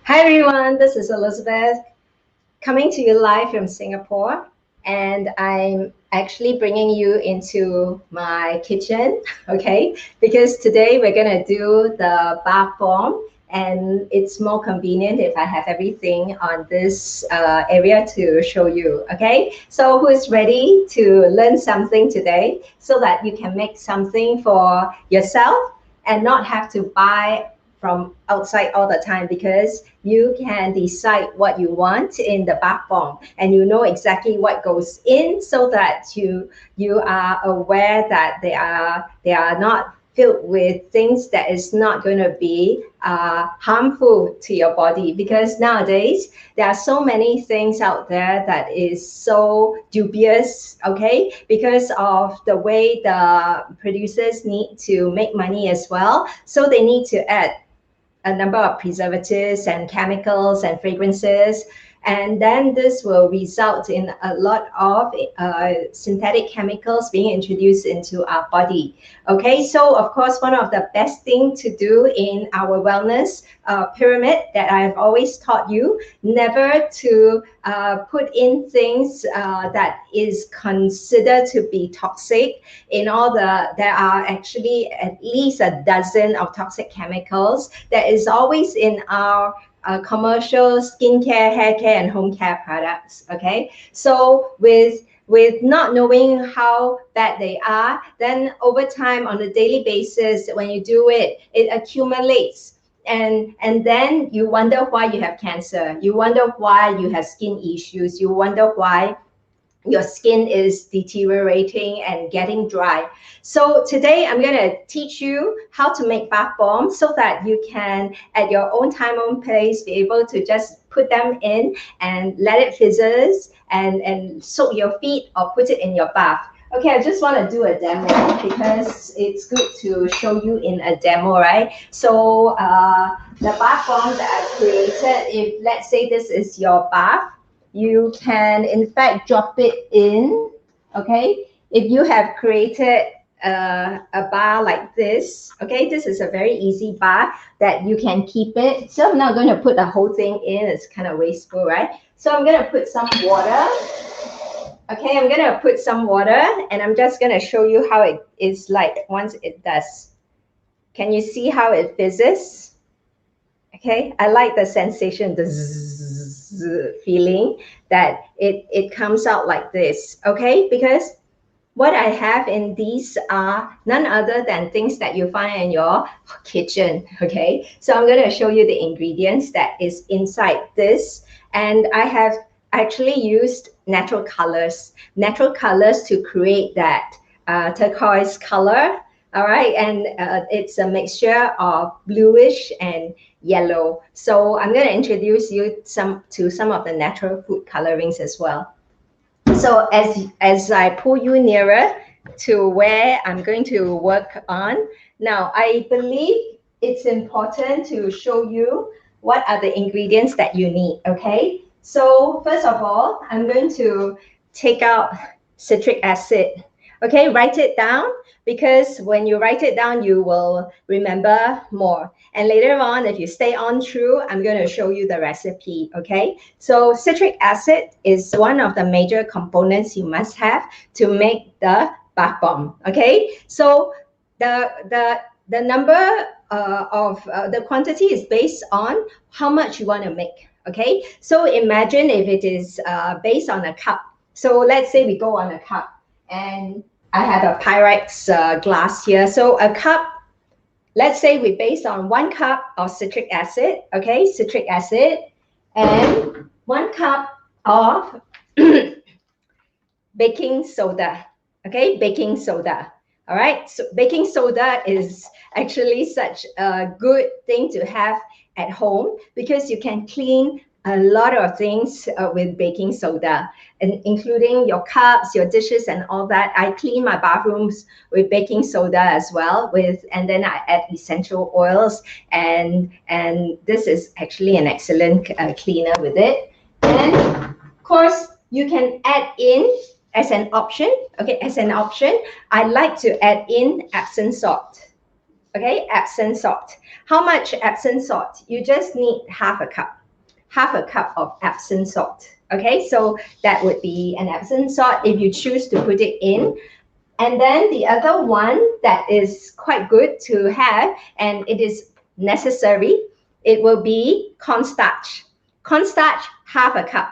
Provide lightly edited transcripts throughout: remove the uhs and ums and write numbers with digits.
Hi everyone, this is Elizabeth coming to you live from Singapore, and I'm actually bringing you into my kitchen, okay? Because today we're gonna do the bath bomb, and it's more convenient if I have everything on this area to show you, okay? So who is ready to learn something today so that you can make something for yourself and not have to buy from outside all the time, because you can decide what you want in the bath bomb and you know exactly what goes in, so that you are aware that they are not filled with things that is not going to be harmful to your body. Because nowadays there are so many things out there that is so dubious, okay, because of the way the producers need to make money as well, so they need to add a number of preservatives and chemicals and fragrances. And then this will result in a lot of synthetic chemicals being introduced into our body. Okay, so of course, one of the best things to do in our wellness pyramid that I've always taught you, never to put in things that is considered to be toxic. There are actually at least a dozen of toxic chemicals that is always in our commercial skincare, hair care, and home care products. Okay, so with not knowing how bad they are, then over time on a daily basis, when you do it, it accumulates. And then you wonder why you have cancer. You wonder why you have skin issues. You wonder why your skin is deteriorating and getting dry. So today I'm going to teach you how to make bath bombs so that you can, at your own time, own place, be able to just put them in and let it fizzles and soak your feet or put it in your bath. Okay, I just want to do a demo because it's good to show you in a demo, right? So the bath bomb that I created, if let's say this is your bath, you can in fact drop it in. Okay, if you have created a bar like this, okay, this is a very easy bar that you can keep it. So I'm not going to put the whole thing in, it's kind of wasteful, right? So I'm going to put some water. Okay, I'm going to put some water, and I'm just going to show you how it is like once it does. Can you see how it fizzes? Okay, I like the sensation, the zzz feeling that it comes out like this. Okay, because what I have in these are none other than things that you find in your kitchen. Okay, so I'm going to show you the ingredients that is inside this, and I have actually used natural colors to create that turquoise color. All right, and it's a mixture of bluish and yellow. So I'm going to introduce you to some of the natural food colorings as well. So as I pull you nearer to where I'm going to work on, now I believe it's important to show you what are the ingredients that you need, okay? So first of all, I'm going to take out citric acid. Okay, write it down, because when you write it down, you will remember more. And later on, if you stay on through, I'm going to show you the recipe, okay? So citric acid is one of the major components you must have to make the bath bomb, okay? So the number of the quantity is based on how much you want to make, okay? So imagine if it is based on a cup. So let's say we go on a cup, and I have a Pyrex glass here. So a cup, let's say we based on 1 cup of citric acid, okay, citric acid, and 1 cup of baking soda, okay, baking soda. All right, so baking soda is actually such a good thing to have at home, because you can clean a lot of things with baking soda, and including your cups, your dishes, and all that. I clean my bathrooms with baking soda as well, and then I add essential oils, and this is actually an excellent cleaner with it. And of course, you can add in as an option. Okay, as an option, I like to add in Epsom salt. Okay, Epsom salt. How much Epsom salt? You just need half a cup. half a cup of Epsom salt. Okay, so that would be an Epsom salt if you choose to put it in. And then the other one that is quite good to have, and it is necessary, it will be cornstarch. Cornstarch, half a cup.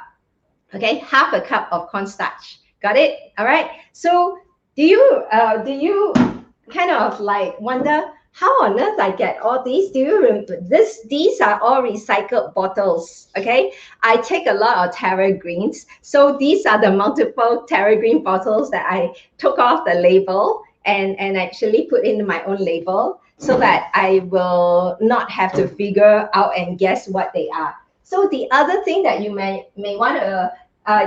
Okay, half a cup of cornstarch. Got it? All right. So do you kind of like wonder how on earth I get all these? Do you remember this? These are all recycled bottles. Okay, I take a lot of Terra Greens, so these are the multiple Terra Green bottles that I took off the label and actually put in my own label so that I will not have to figure out and guess what they are. So the other thing that you may want to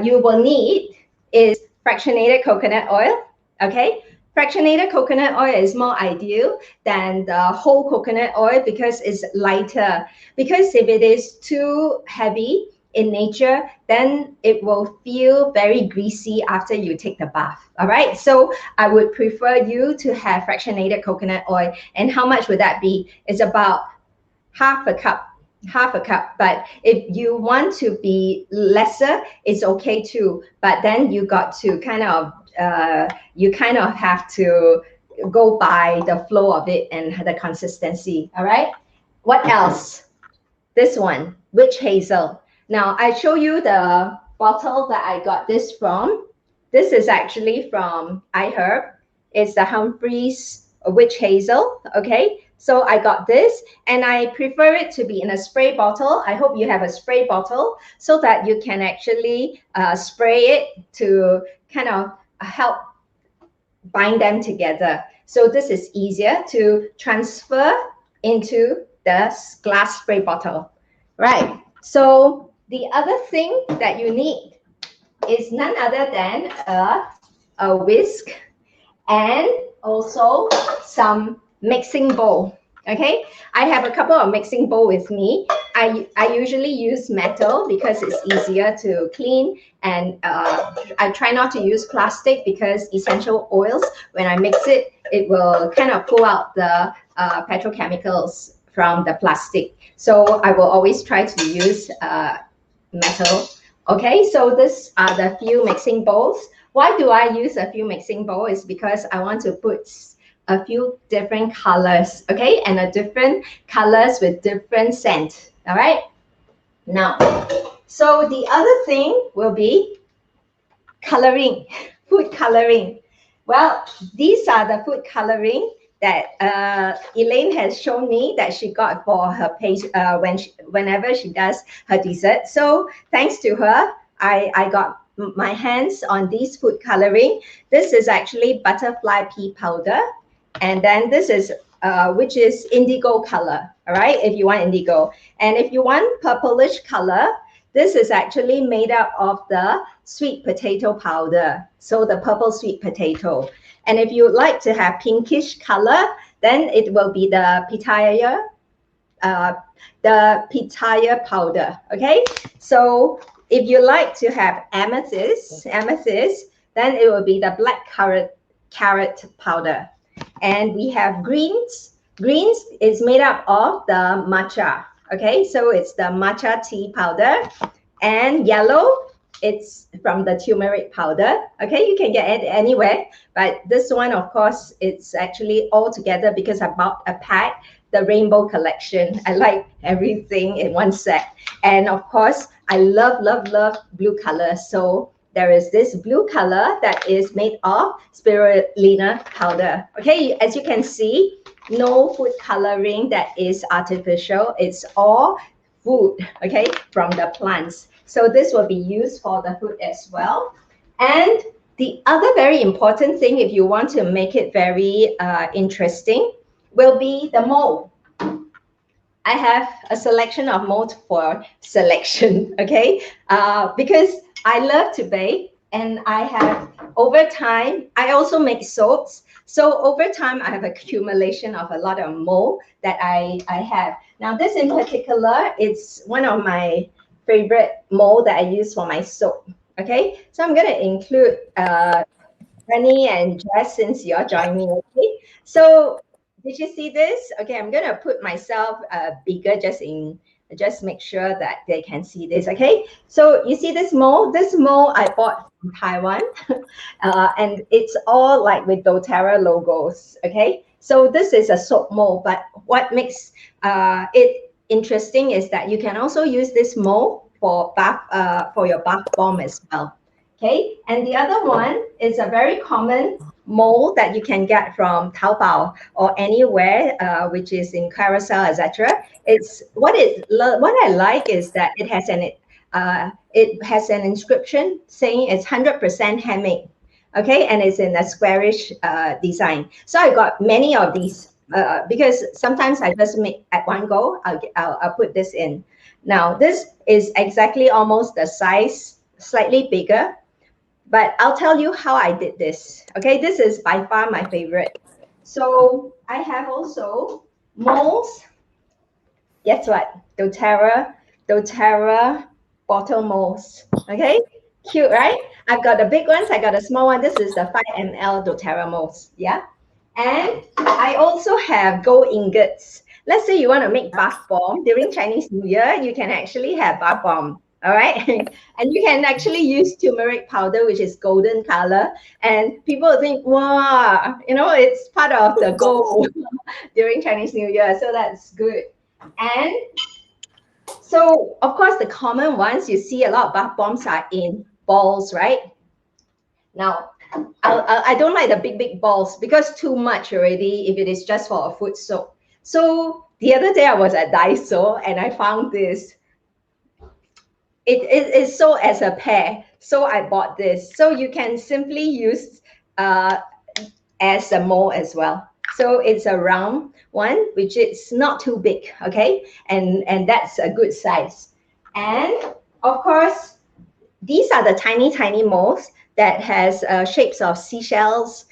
you will need is fractionated coconut oil. Okay, fractionated coconut oil is more ideal than the whole coconut oil because it's lighter. Because if it is too heavy in nature, then it will feel very greasy after you take the bath. All right, so I would prefer you to have fractionated coconut oil. And how much would that be? It's about half a cup. But if you want to be lesser, it's okay too, but then you got to kind of have to go by the flow of it and the consistency. All right, what else? This one, witch hazel. Now I show you the bottle that I got this from. This is actually from iHerb. It's the Humphreys witch hazel. Okay, so I got this and I prefer it to be in a spray bottle. I hope you have a spray bottle so that you can actually spray it to kind of help bind them together. So this is easier to transfer into the glass spray bottle. Right. So the other thing that you need is none other than a whisk and also some mixing bowl. Okay, I have a couple of mixing bowl with me. I usually use metal because it's easier to clean, and I try not to use plastic because essential oils, when I mix it, it will kind of pull out the petrochemicals from the plastic. So I will always try to use metal. Okay, so these are the few mixing bowls. Why do I use a few mixing bowls? Is because I want to put a few different colors, okay, and a different colors with different scent. All right. Now, so the other thing will be coloring, food coloring. Well, these are the food coloring that Elaine has shown me that she got for her page whenever she does her dessert. So thanks to her, I got my hands on these food coloring. This is actually butterfly pea powder. And then this is, which is indigo color, all right, if you want indigo. And if you want purplish color, this is actually made up of the sweet potato powder, so the purple sweet potato. And if you like to have pinkish color, then it will be the pitaya powder, okay? So if you like to have amethyst, then it will be the black carrot powder. And we have greens. Greens is made up of the matcha. Okay, so it's the matcha tea powder. And yellow, it's from the turmeric powder. Okay, you can get it anywhere. But this one, of course, it's actually all together because I bought a pack, the rainbow collection. I like everything in one set. And of course, I love blue color. So there is this blue color that is made of spirulina powder. Okay, as you can see, no food coloring that is artificial. It's all food, okay, from the plants. So this will be used for the food as well. And the other very important thing, if you want to make it very interesting, will be the mold. I have a selection of mold for selection, okay? Because I love to bake, and I have, over time, I also make soaps. So over time, I have accumulation of a lot of mold that I have. Now this in particular, it's one of my favorite mold that I use for my soap, okay? So I'm gonna include Rennie and Jess since you're joining me, okay? So did you see this? Okay, I'm gonna put myself bigger just in just make sure that they can see this, okay? So you see this mold? This mold I bought from Taiwan, and it's all like with doTERRA logos, okay? So this is a soap mold, but what makes it interesting is that you can also use this mold for your bath bomb as well, okay? And the other one is a very common mold that you can get from Taobao or anywhere, which is in Carousel, etc. It's what I like is that it has an inscription saying it's 100% handmade, okay, and it's in a squarish design. So I got many of these because sometimes I just make at one go. I'll put this in. Now this is exactly almost the size, slightly bigger. But I'll tell you how I did this. Okay, this is by far my favorite. So I have also molds. Guess what? doTERRA bottle molds. Okay, cute, right? I've got the big ones. I got a small one. This is the 5 ml doTERRA molds. Yeah, and I also have gold ingots. Let's say you want to make bath bomb during Chinese New Year. You can actually have bath bomb. All right. And you can actually use turmeric powder, which is golden color. And people think, wow, it's part of the gold during Chinese New Year. So that's good. And so, of course, the common ones, you see a lot of bath bombs are in balls, right? Now, I don't like the big balls because too much already if it is just for a foot soap. So the other day I was at Daiso and I found this. It is sold as a pair, so I bought this. So you can simply use as a mold as well. So it's a round one, which is not too big, okay? And that's a good size. And of course, these are the tiny molds that has shapes of seashells,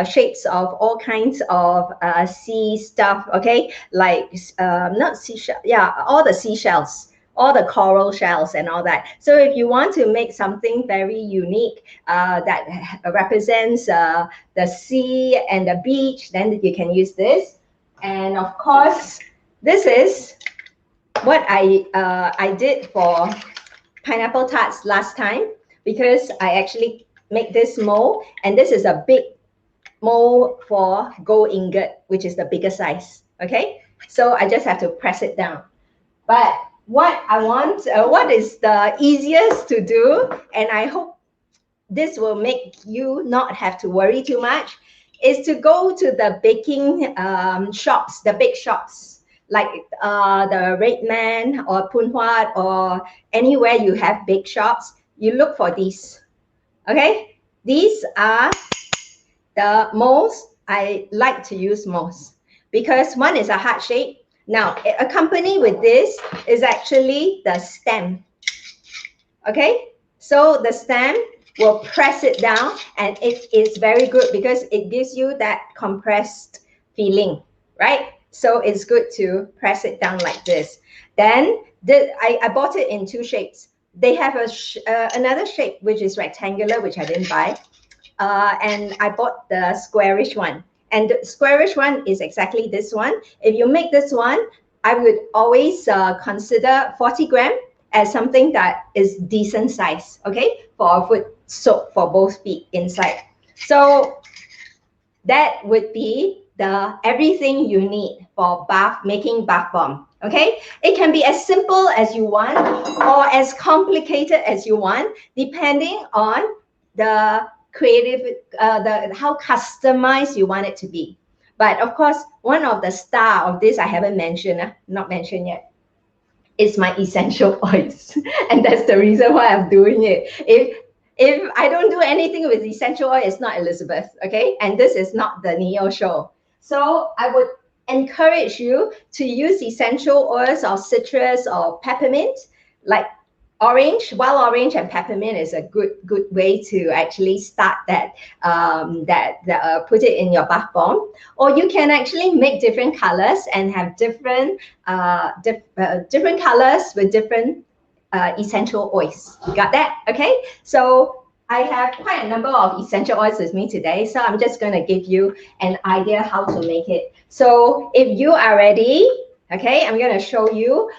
shapes of all kinds of sea stuff, okay? Like not seashell, yeah, all the seashells, all the coral shells and all that. So if you want to make something very unique that represents the sea and the beach, then you can use this. And of course, this is what I did for pineapple tarts last time, because I actually make this mold, and this is a big mold for gold ingot, which is the bigger size, okay? So I just have to press it down. But what I want, what is the easiest to do, and I hope this will make you not have to worry too much, is to go to the baking shops, the bake shops, like the Red Man or Phoon Huat or anywhere you have bake shops. You look for these, okay? These are the molds I like to use most, because one is a heart shape. Now, accompanied with this is actually the stem, okay? So the stem will press it down, and it is very good because it gives you that compressed feeling, right? So it's good to press it down like this. Then I bought it in two shapes. They have another shape, which is rectangular, which I didn't buy. And I bought the squarish one. And the squarish one is exactly this one. If you make this one, I would always consider 40 grams as something that is decent size, okay, for a foot soap for both feet inside. So that would be the everything you need for making bath bomb, okay? It can be as simple as you want or as complicated as you want, depending on the creative, how customized you want it to be. But of course, one of the star of this I haven't mentioned, not mentioned yet, is my essential oils. And that's the reason why I'm doing it. If I don't do anything with essential oil, it's not Elizabeth, okay? And this is not the Neo show. So I would encourage you to use essential oils or citrus or peppermint, like orange, wild orange and peppermint is a good way to actually start that, put it in your bath bomb. Or you can actually make different colors and have different colors with different essential oils. Got that? Okay. So I have quite a number of essential oils with me today. So I'm just going to give you an idea how to make it. So if you are ready, okay, I'm going to show you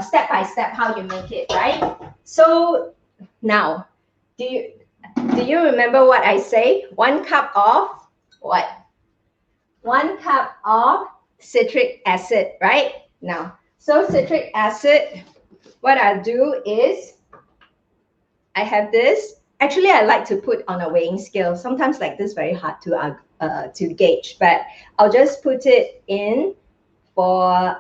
step by step how you make it, right? So now, do you remember what I say? 1 cup of what? 1 cup of citric acid, right? Now, so citric acid, what I'll do is I have this. Actually, I like to put on a weighing scale. Sometimes like this, very hard to gauge, but I'll just put it in for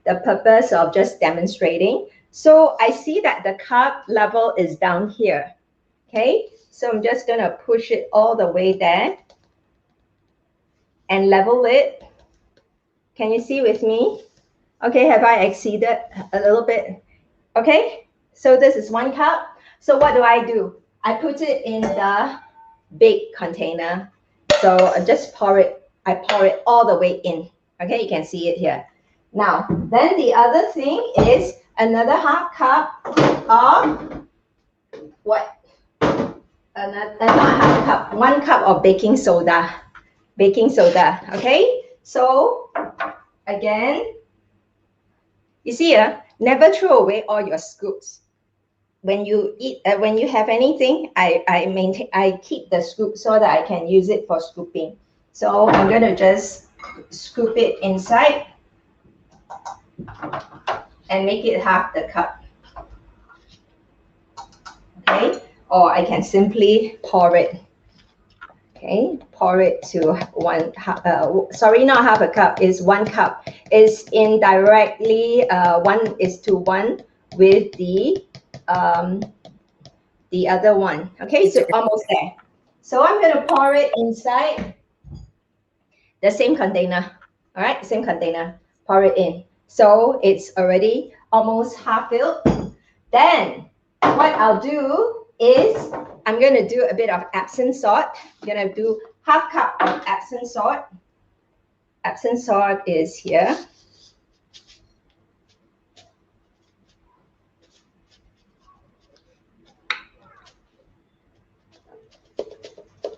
the purpose of just demonstrating. So I see that the cup level is down here. Okay, so I'm just gonna push it all the way there and level it. Can you see with me? Okay, have I exceeded a little bit? Okay, so this is 1 cup. So what do? I put it in the big container. So I just pour it all the way in. Okay, you can see it here. Now, then the other thing is another half cup of what? Not half cup, 1 cup of baking soda. Baking soda, okay? So again, you see, never throw away all your scoops. When you eat, when you have anything, I keep the scoop so that I can use it for scooping. So I'm gonna just scoop it inside and make it half the cup. Okay, or I can simply pour it. Okay, pour it to sorry, not half a cup, it's 1 cup. It's indirectly 1:1 with the other one. Okay, so almost there. So I'm going to pour it inside the same container. All right, same container. Pour it in. So it's already almost half filled. Then what I'll do is I'm going to do a bit of Epsom salt. I'm going to do half cup of Epsom salt. Epsom salt is here.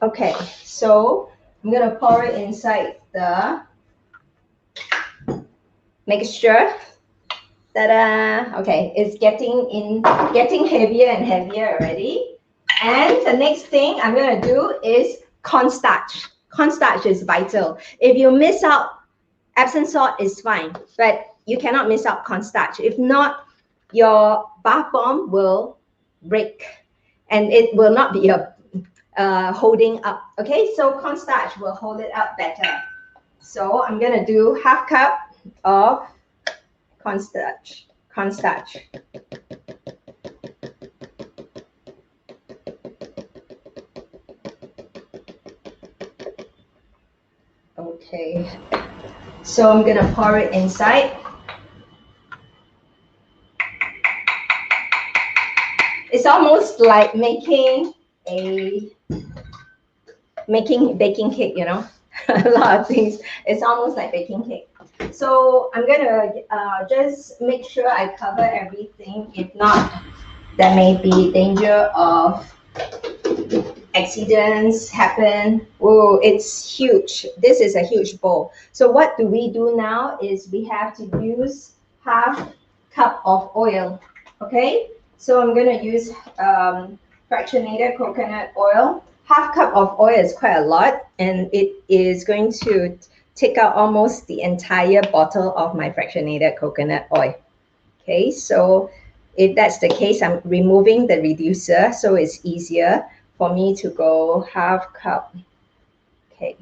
Okay, so I'm going to pour it inside the mixture. Ta-da! Okay, it's getting heavier and heavier already. And the next thing I'm going to do is cornstarch. Cornstarch is vital. If you miss out Epsom salt, is fine, but you cannot miss out cornstarch. If not, your bath bomb will break and it will not be holding up. Okay, so cornstarch will hold it up better. So I'm going to do half cup of cornstarch. Okay, so I'm gonna pour it inside. It's almost like making baking cake, you know. A lot of things. It's almost like baking cake. So I'm gonna just make sure I cover everything. If not, there may be danger of accidents happen. Oh, it's huge. This is a huge bowl. So what do we do now is we have to use half cup of oil. Okay, so I'm gonna use fractionated coconut oil. Half cup of oil is quite a lot, and it is going to take out almost the entire bottle of my fractionated coconut oil. Okay, so if that's the case, I'm removing the reducer so it's easier for me to go half cup. Okay.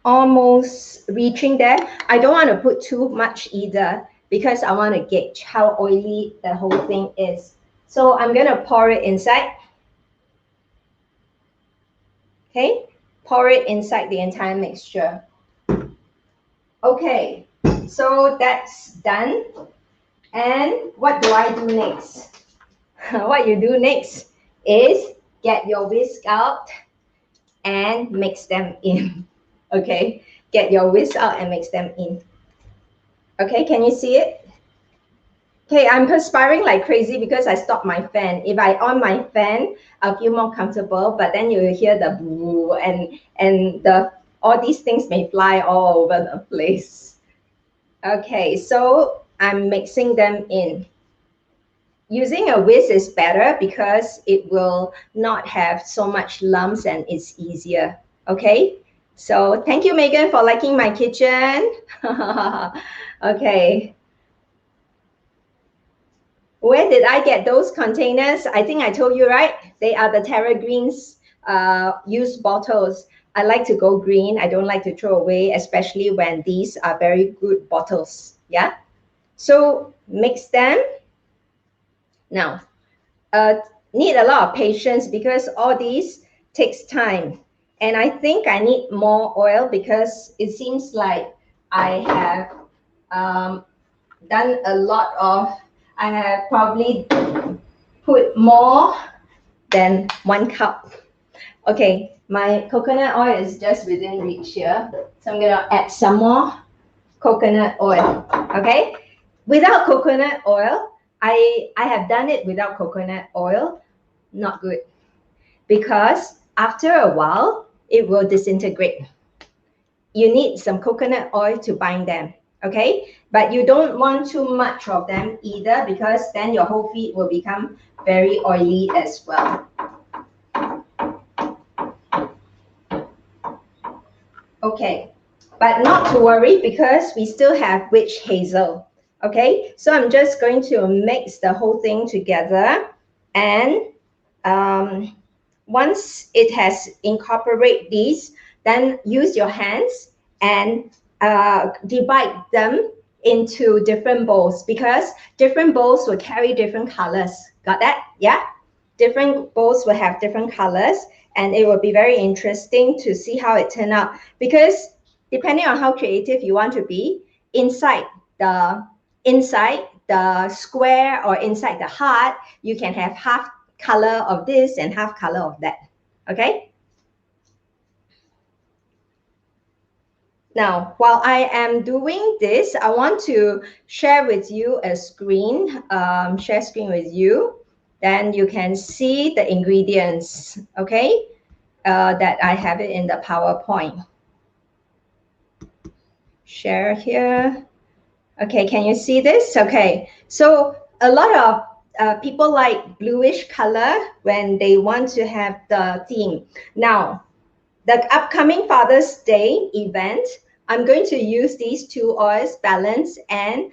Almost reaching there. I don't want to put too much either because I want to gauge how oily the whole thing is. So I'm going to pour it inside. Okay, pour it inside the entire mixture. Okay, so that's done. And what do I do next? What you do next is get your whisk out and mix them in. Okay, get your whisk out and mix them in. Okay, can you see it? Okay, I'm perspiring like crazy because I stopped my fan. If I on my fan, I'll feel more comfortable, but then you will hear the boo and the all these things may fly all over the place. Okay, so I'm mixing them in. Using a whisk is better because it will not have so much lumps and it's easier. Okay, so thank you, Megan, for liking my kitchen. Okay. Where did I get those containers? I think I told you, right? They are the Terra Greens used bottles. I like to go green. I don't like to throw away, especially when these are very good bottles. Yeah. So mix them. Now, need a lot of patience because all these takes time. And I think I need more oil because it seems like I have done a lot of, I have probably put more than 1 cup. Okay, my coconut oil is just within reach here. So I'm gonna add some more coconut oil, okay? Without coconut oil, I have done it without coconut oil, not good. Because after a while, it will disintegrate. You need some coconut oil to bind them, okay? But you don't want too much of them either because then your whole feet will become very oily as well. Okay, but not to worry because we still have witch hazel. Okay, so I'm just going to mix the whole thing together, and once it has incorporate these, then use your hands and divide them into different bowls because different bowls will carry different colors. Got that? Yeah? Different bowls will have different colors, and it will be very interesting to see how it turned out because depending on how creative you want to be, the inside the square or inside the heart, you can have half color of this and half color of that. Okay. Now, while I am doing this, I want to share with you a screen, share screen with you. Then you can see the ingredients, okay, that I have it in the PowerPoint. Share here. Okay, can you see this? Okay, so a lot of people like bluish color when they want to have the theme. Now, the upcoming Father's Day event, I'm going to use these two oils, Balance and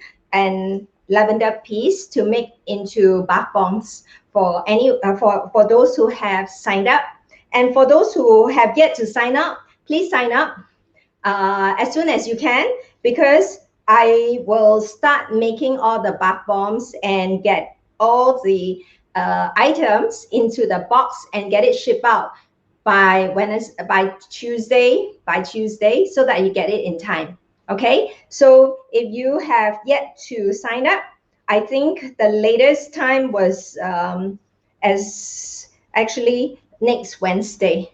Lavender Peace, to make into bath bombs for for those who have signed up. And for those who have yet to sign up, please sign up as soon as you can because I will start making all the bath bombs and get all the items into the box and get it shipped out by Tuesday so that you get it in time. Okay, so if you have yet to sign up, I think the latest time was as actually next Wednesday.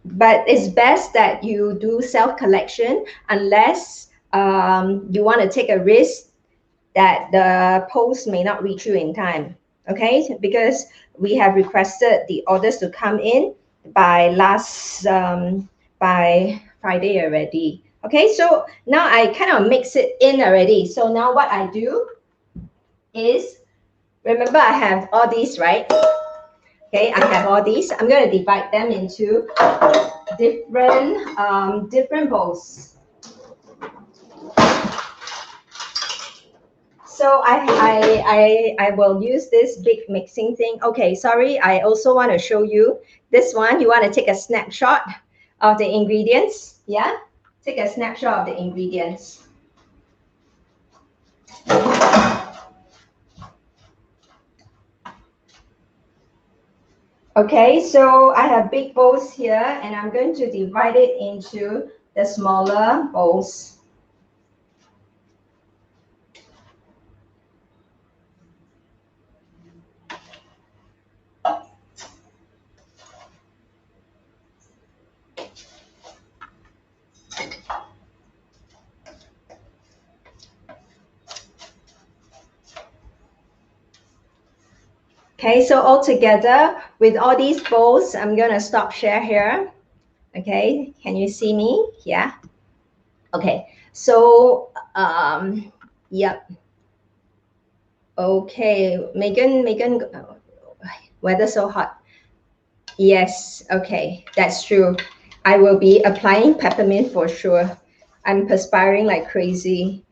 But it's best that you do self collection unless you want to take a risk that the post may not reach you in time. Okay, because we have requested the orders to come in by Friday already. Okay, so now I kind of mix it in already. So now what I do is, remember I have all these, right? Okay, I have all these. I'm going to divide them into different bowls. So I will use this big mixing thing. Okay, sorry, I also want to show you this one. You want to take a snapshot of the ingredients. Yeah, take a snapshot of the ingredients. Okay, so I have big bowls here and I'm going to divide it into the smaller bowls. Okay, so all together with all these bowls, I'm gonna stop share here. Okay, can you see me? Yeah. Okay, so yep. Okay, Megan, weather so hot. Yes, okay, that's true. I will be applying peppermint for sure. I'm perspiring like crazy.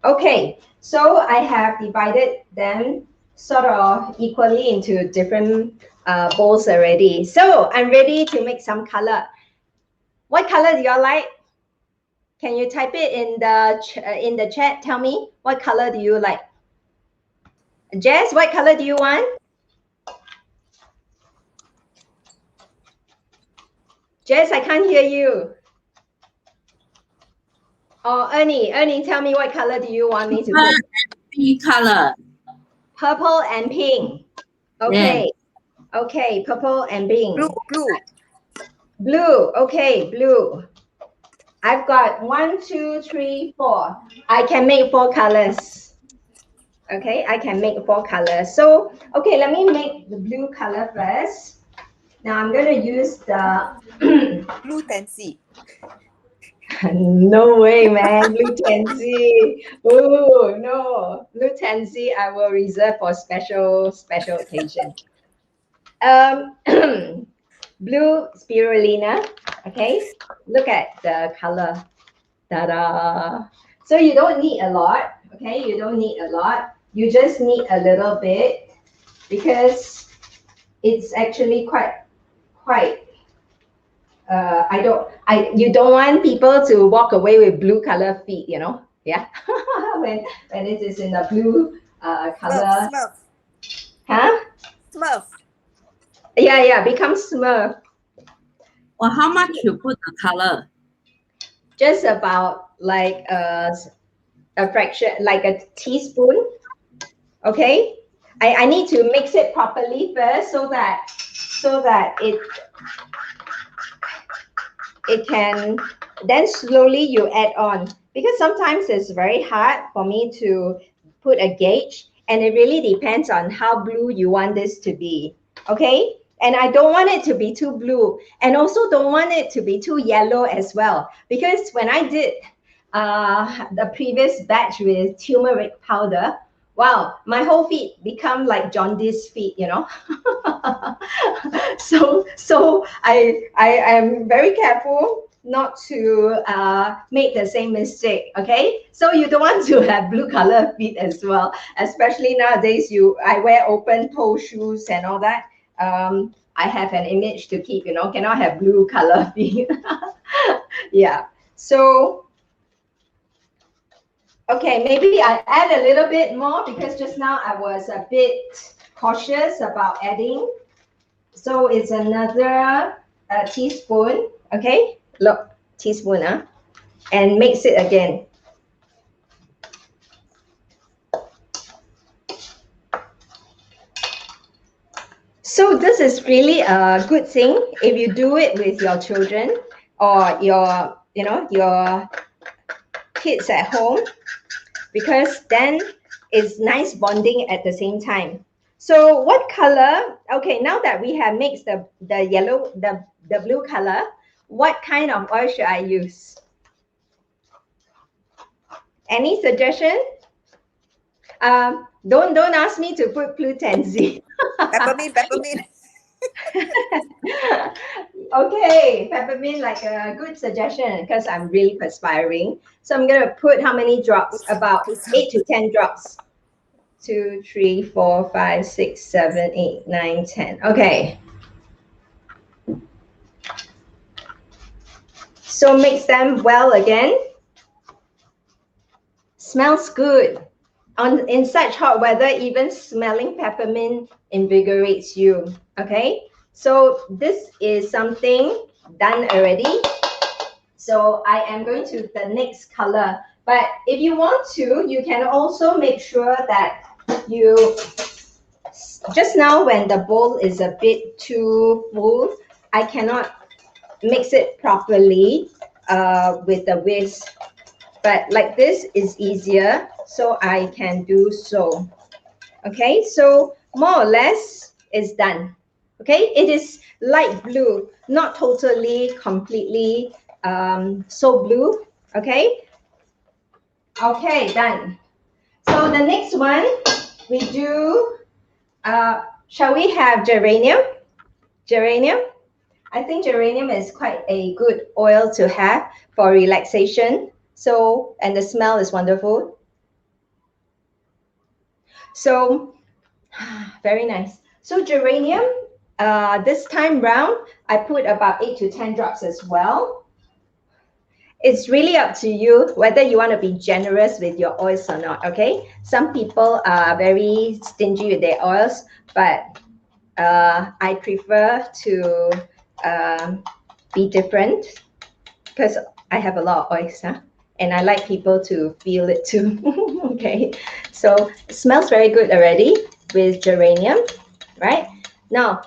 Okay, so I have divided them sort of equally into different bowls already. So I'm ready to make some color. What color do y'all like? Can you type it in the chat? Tell me what color do you like? Jess, what color do you want? Jess, I can't hear you. Oh, Ernie, tell me what color do you want me to put? Pink color. Purple and pink. Okay. Yeah. Okay, purple and pink. Blue. Blue. Okay, blue. I've got 1, 2, 3, 4. I can make 4 colors. Okay, I can make 4 colors. So, okay, let me make the blue color first. Now I'm going to use the Blue Tansy. No way, man. Blue tansy. Oh, no. Blue tansy, I will reserve for special occasion. Blue spirulina. Okay. Look at the color. Ta-da. So you don't need a lot. Okay. You don't need a lot. You just need a little bit because it's actually quite you don't want people to walk away with blue color feet, you know? Yeah. when it is in a blue color. Smurf. Huh? Smurf. Yeah, become Smurf. Well, how much you put the color? Just about like a fraction, like a teaspoon. Okay. I need to mix it properly first so that it can, then slowly you add on, because sometimes it's very hard for me to put a gauge, and it really depends on how blue you want this to be. Okay, and I don't want it to be too blue, and also don't want it to be too yellow as well, because when I did the previous batch with turmeric powder, wow, my whole feet become like jaundice feet, you know. so I am very careful not to make the same mistake. Okay, so you don't want to have blue color feet as well, especially nowadays. I wear open toe shoes and all that. I have an image to keep, you know, cannot have blue color feet. Yeah, so okay, maybe I add a little bit more because just now I was a bit cautious about adding. So it's another teaspoon. Okay, look, teaspoon, and mix it again. So this is really a good thing if you do it with your children or your kids at home, because then it's nice bonding at the same time. So what color? Okay, now that we have mixed the yellow, the blue color, what kind of oil should I use? Any suggestion? Don't ask me to put blue tansy. Peppermint. Okay, peppermint, like a good suggestion because I'm really perspiring. So I'm gonna put how many drops? About 8 to 10 drops. 2, 3, 4, 5, 6, 7, 8, 9, 10. Okay. So mix them well again. Smells good. In such hot weather, even smelling peppermint invigorates you. Okay. So this is something done already. So I am going to the next color. But if you want to, you can also make sure that you, just now when the bowl is a bit too full, I cannot mix it properly with the whisk. But like this is easier, so I can do so. Okay, so more or less is done. Okay, it is light blue, not totally, completely so blue. Okay, okay, done. So the next one we do, shall we have geranium? Geranium? I think geranium is quite a good oil to have for relaxation. So, and the smell is wonderful. So, very nice. So geranium, this time round, I put about 8 to 10 drops as well. It's really up to you whether you want to be generous with your oils or not, okay? Some people are very stingy with their oils, but I prefer to be different because I have a lot of oils, huh? And I like people to feel it too. Okay, so it smells very good already with geranium, right? Now,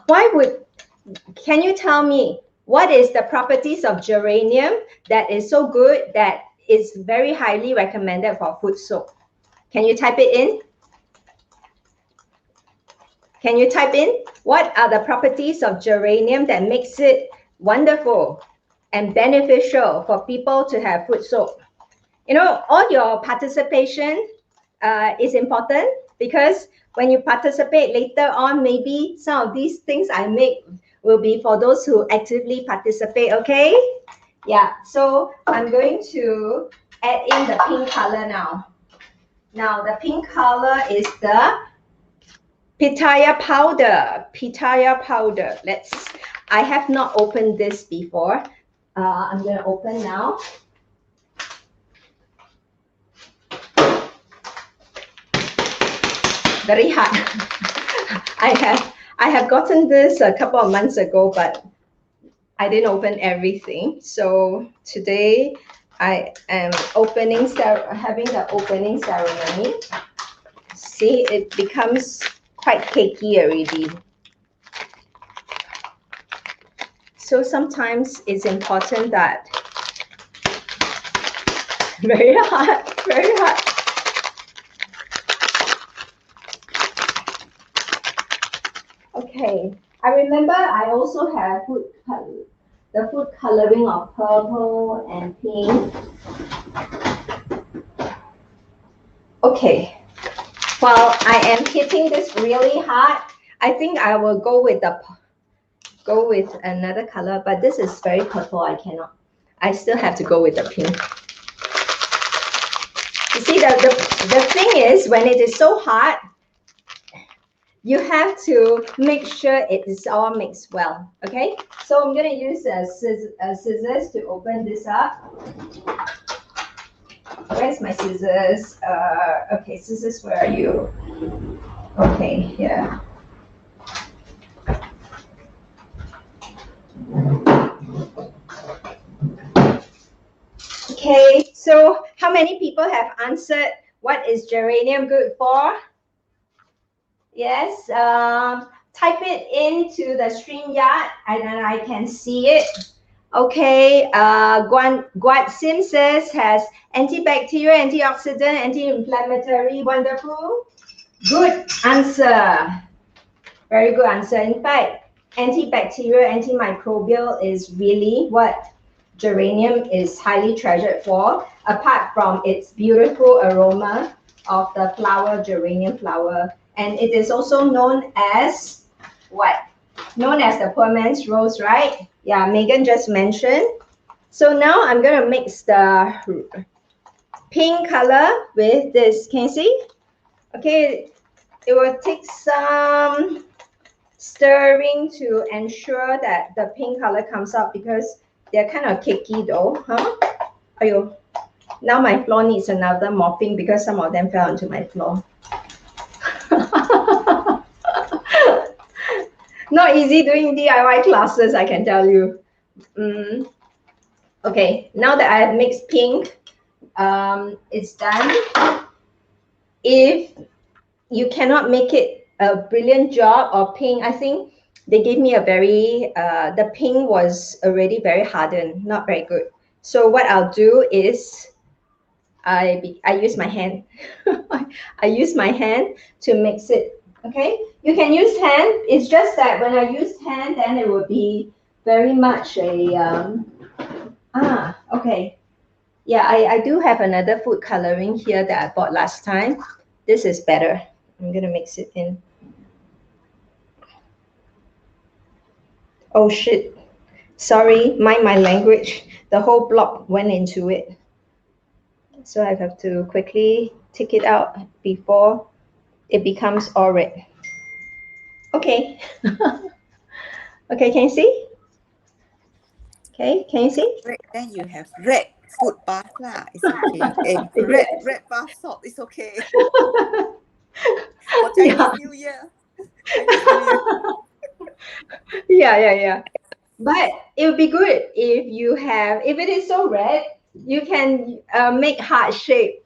can you tell me what is the properties of geranium that is so good that is very highly recommended for foot soap? Can you type it in? Can you type in what are the properties of geranium that makes it wonderful and beneficial for people to have foot soap? You know, all your participation is important because when you participate later on, maybe some of these things I make will be for those who actively participate, okay? Yeah, so I'm going to add in the pink color now. Now, the pink color is the pitaya powder. Pitaya powder. I have not opened this before. I'm going to open now. Very hard. I have gotten this a couple of months ago, but I didn't open everything. So today I am having the opening ceremony. See, it becomes quite cakey already. So sometimes it's important that very hard, very hard. Okay, I remember I also have the food coloring of purple and pink. Okay, while I am hitting this really hard, I think I will go with another color, but this is very purple. I cannot. I still have to go with the pink. You see, the thing is, when it is so hard, you have to make sure it is all mixed well, okay? So I'm gonna use scissors to open this up. Where's my scissors? Okay, scissors, where are you? Okay, here. Okay, so how many people have answered what is geranium good for? Yes, type it into the StreamYard and then I can see it. Okay, Guat Sim says has antibacterial, antioxidant, anti-inflammatory. Wonderful. Good answer. Very good answer. In fact, antibacterial, antimicrobial is really what geranium is highly treasured for, apart from its beautiful aroma of the flower, geranium flower. And it is also known as what? Known as the poor man's rose, right? Yeah, Megan just mentioned. So now I'm going to mix the pink color with this. Can you see? Okay, it will take some stirring to ensure that the pink color comes out because they're kind of cakey though, huh? Ayo. Now my floor needs another mopping because some of them fell onto my floor. Not easy doing DIY classes, I can tell you. Okay, now that I have mixed pink, it's done. If you cannot make it a brilliant job of pink, I think they gave me a very, the pink was already very hardened, not very good. So what I'll do is I use my hand. I use my hand to mix it. Okay, You can use hand. It's just that when I use hand, then it would be very much a okay. Yeah, I do have another food coloring here that I bought last time. This is better. I'm gonna mix it in. Oh shit. Sorry, mind my language. The whole block went into it. So I have to quickly take it out before it becomes all red. Okay. Okay, can you see? Okay, can you see? Red, then you have red food bath lah. It's okay. Red bath salt. It's okay. For Chinese Yeah. New Year. Chinese New Year. Yeah. But it would be good if you have, if it is so red, you can make heart shape,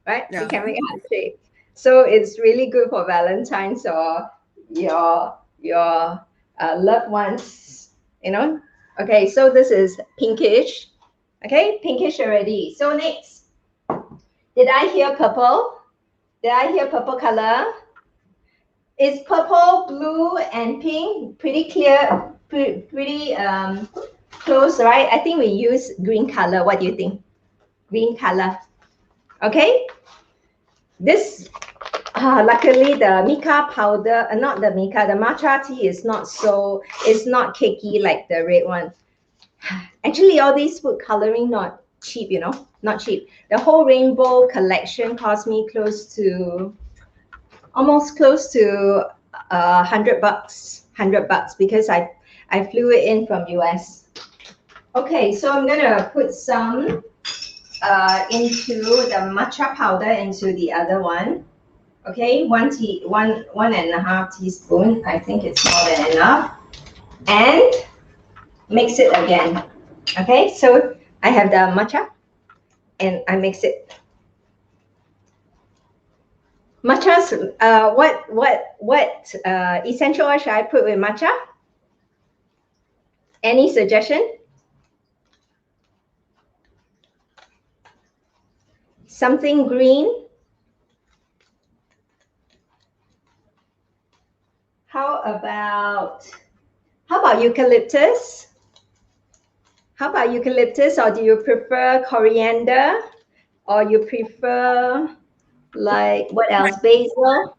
right? You can make heart shape. So it's really good for Valentine's or your loved ones, you know. Okay, so this is pinkish. Okay, pinkish already. So next, did I hear purple? Did I hear purple color? Is purple, blue, and pink pretty clear, pretty close, right? I think we use green color. What do you think? Green color. Okay. This, luckily the mica powder, not the mica, the matcha tea is not so, it's not cakey like the red one. Actually, all these food coloring not cheap, you know, not cheap. The whole rainbow collection cost me close to, almost close to $100, $100 because I flew it in from US. Okay, so I'm gonna put some into the matcha powder into the other one. Okay, one and a half teaspoon. I think it's more than enough. And mix it again. Okay, so I have the matcha and I mix it. Matcha's, what essential oil should I put with matcha? Any suggestion? Something green? How about eucalyptus? How about eucalyptus, or do you prefer coriander? Or you prefer, like, what else? Basil?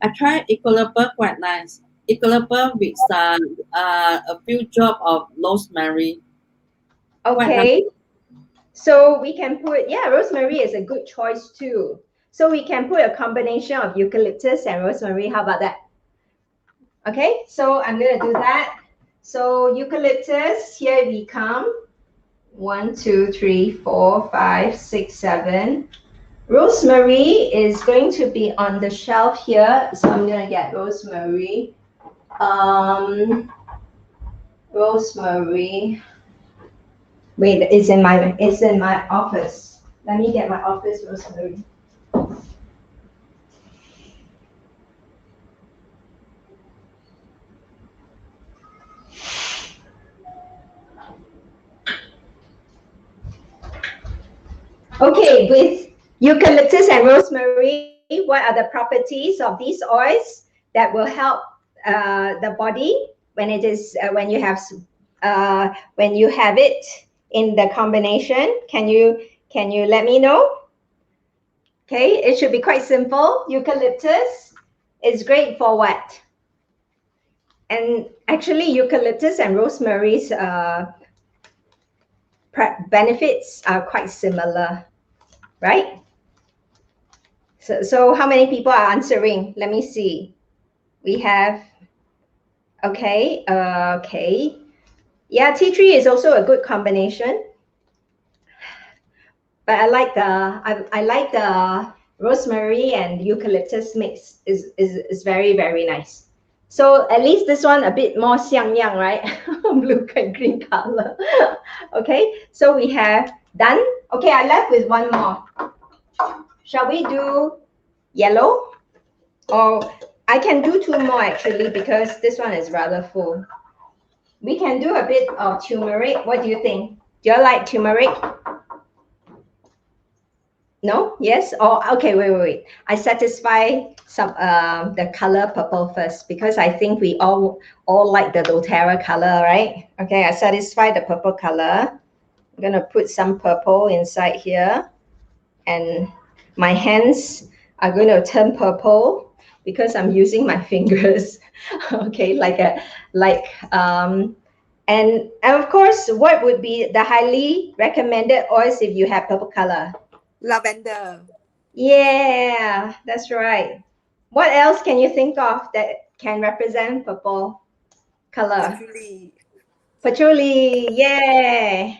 I tried eucalyptus, quite nice. Eucalyptus with a few drops of rosemary. Okay. So we can put, yeah, rosemary is a good choice too. So we can put a combination of eucalyptus and rosemary. How about that? Okay, so I'm going to do that. So eucalyptus, here we come. 1, 2, 3, 4, 5, 6, 7. Rosemary is going to be on the shelf here. So I'm going to get rosemary. Rosemary. Wait, it's in my office. Let me get my office rosemary. Okay, with eucalyptus and rosemary, what are the properties of these oils that will help the body when it is when you have it in the combination? Can you let me know? Okay, it should be quite simple. Eucalyptus is great for what? And actually, eucalyptus and rosemary's benefits are quite similar, right? So how many people are answering? Let me see. We have, okay, okay. Yeah, tea tree is also a good combination. But I like the rosemary and eucalyptus mix is very, very nice. So at least this one a bit more xiang yang, right? Blue and green color. Okay, so we have done. Okay, I left with one more. Shall we do yellow? Or I can do two more actually because this one is rather full. We can do a bit of turmeric. What do you think? Do you like turmeric? No? Yes? Oh, okay, wait. I satisfy some the color purple first because I think we all like the doTERRA color, right? Okay, I satisfy the purple color. I'm gonna put some purple inside here, and my hands are going to turn purple because I'm using my fingers. Okay, and of course, what would be the highly recommended oils if you have purple color? Lavender. Yeah, that's right. What else can you think of that can represent purple color? Patchouli. Patchouli, yeah.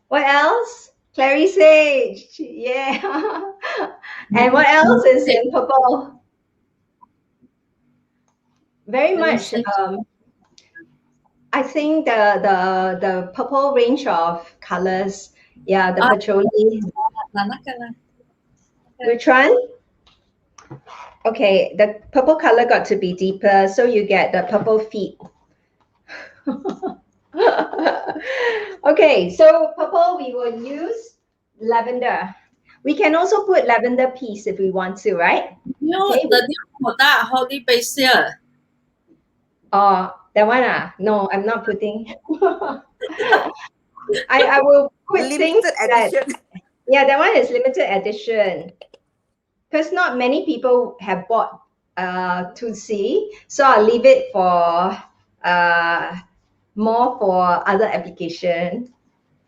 What else? Clary sage, yeah. And what else is in purple? Very much. I think the purple range of colors. Yeah, the patchouli. Which one? Okay, the purple color got to be deeper, so you get the purple feet. Okay, so purple we will use lavender. We can also put lavender piece if we want to, right? Okay. The new product, Holy Basil. Oh, that one no, I'm not putting. I will put things Limited that, edition. yeah, that one is limited edition because not many people have bought Tulsi, so I'll leave it for more for other application.